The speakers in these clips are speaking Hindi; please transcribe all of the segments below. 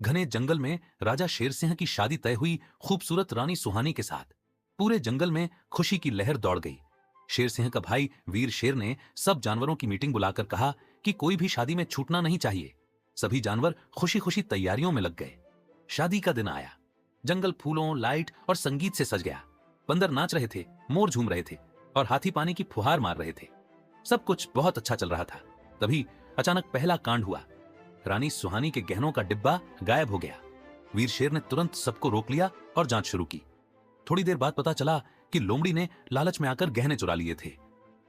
घने जंगल में राजा शेर सिंह की शादी तय हुई खूबसूरत रानी सुहानी के साथ। पूरे जंगल में खुशी की लहर दौड़ गई। शेर सिंह का भाई वीर शेर ने सब जानवरों की मीटिंग बुलाकर कहा कि कोई भी शादी में छूटना नहीं चाहिए। सभी जानवर खुशी खुशी तैयारियों में लग गए। शादी का दिन आया। जंगल फूलों, लाइट और संगीत से सज गया। बंदर नाच रहे थे, मोर झूम रहे थे और हाथी पानी की फुहार मार रहे थे। सब कुछ बहुत अच्छा चल रहा था। तभी अचानक पहला कांड हुआ। रानी सुहानी के गहनों का डिब्बा गायब हो गया। वीर शेर ने तुरंत सबको रोक लिया और जांच शुरू की। थोड़ी देर बाद पता चला कि लोमड़ी ने लालच में आकर गहने चुरा लिए थे।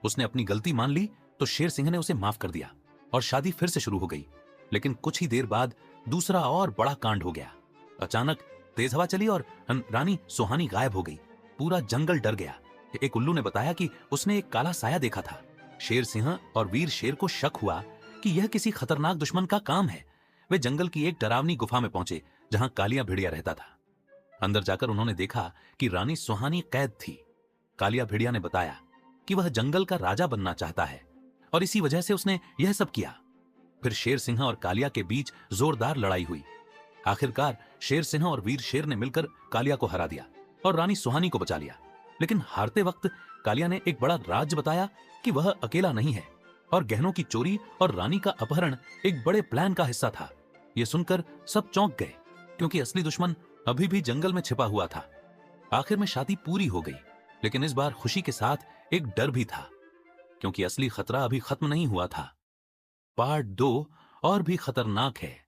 उसने अपनी गलती मान ली तो शेर सिंह ने उसे माफ कर दिया और शादी फिर से शुरू हो गई। लेकिन कुछ ही देर बाद दूसरा और बड़ा कांड हो गया। अचानक तेज हवा चली और रानी सुहानी गायब हो गई। पूरा जंगल डर गया। एक उल्लू ने बताया कि उसने एक काला साया देखा था। शेर सिंह और वीर शेर को शक हुआ कि यह किसी खतरनाक दुश्मन का काम है। वे जंगल की एक डरावनी गुफा में पहुंचे जहां कालिया भेड़िया रहता था। अंदर जाकर उन्होंने देखा कि रानी सुहानी कैद थी। कालिया भेड़िया ने बताया कि वह जंगल का राजा बनना चाहता है और इसी वजह से उसने यह सब किया। फिर शेर सिंह और कालिया के बीच जोरदार लड़ाई हुई। आखिरकार शेर सिंह और वीर शेर ने मिलकर कालिया को हरा दिया और रानी सुहानी को बचा लिया। लेकिन हारते वक्त कालिया ने एक बड़ा राज बताया कि वह अकेला नहीं है और गहनों की चोरी और रानी का अपहरण एक बड़े प्लान का हिस्सा था। यह सुनकर सब चौंक गए क्योंकि असली दुश्मन अभी भी जंगल में छिपा हुआ था। आखिर में शादी पूरी हो गई, लेकिन इस बार खुशी के साथ एक डर भी था क्योंकि असली खतरा अभी खत्म नहीं हुआ था। पार्ट 2 और भी खतरनाक है।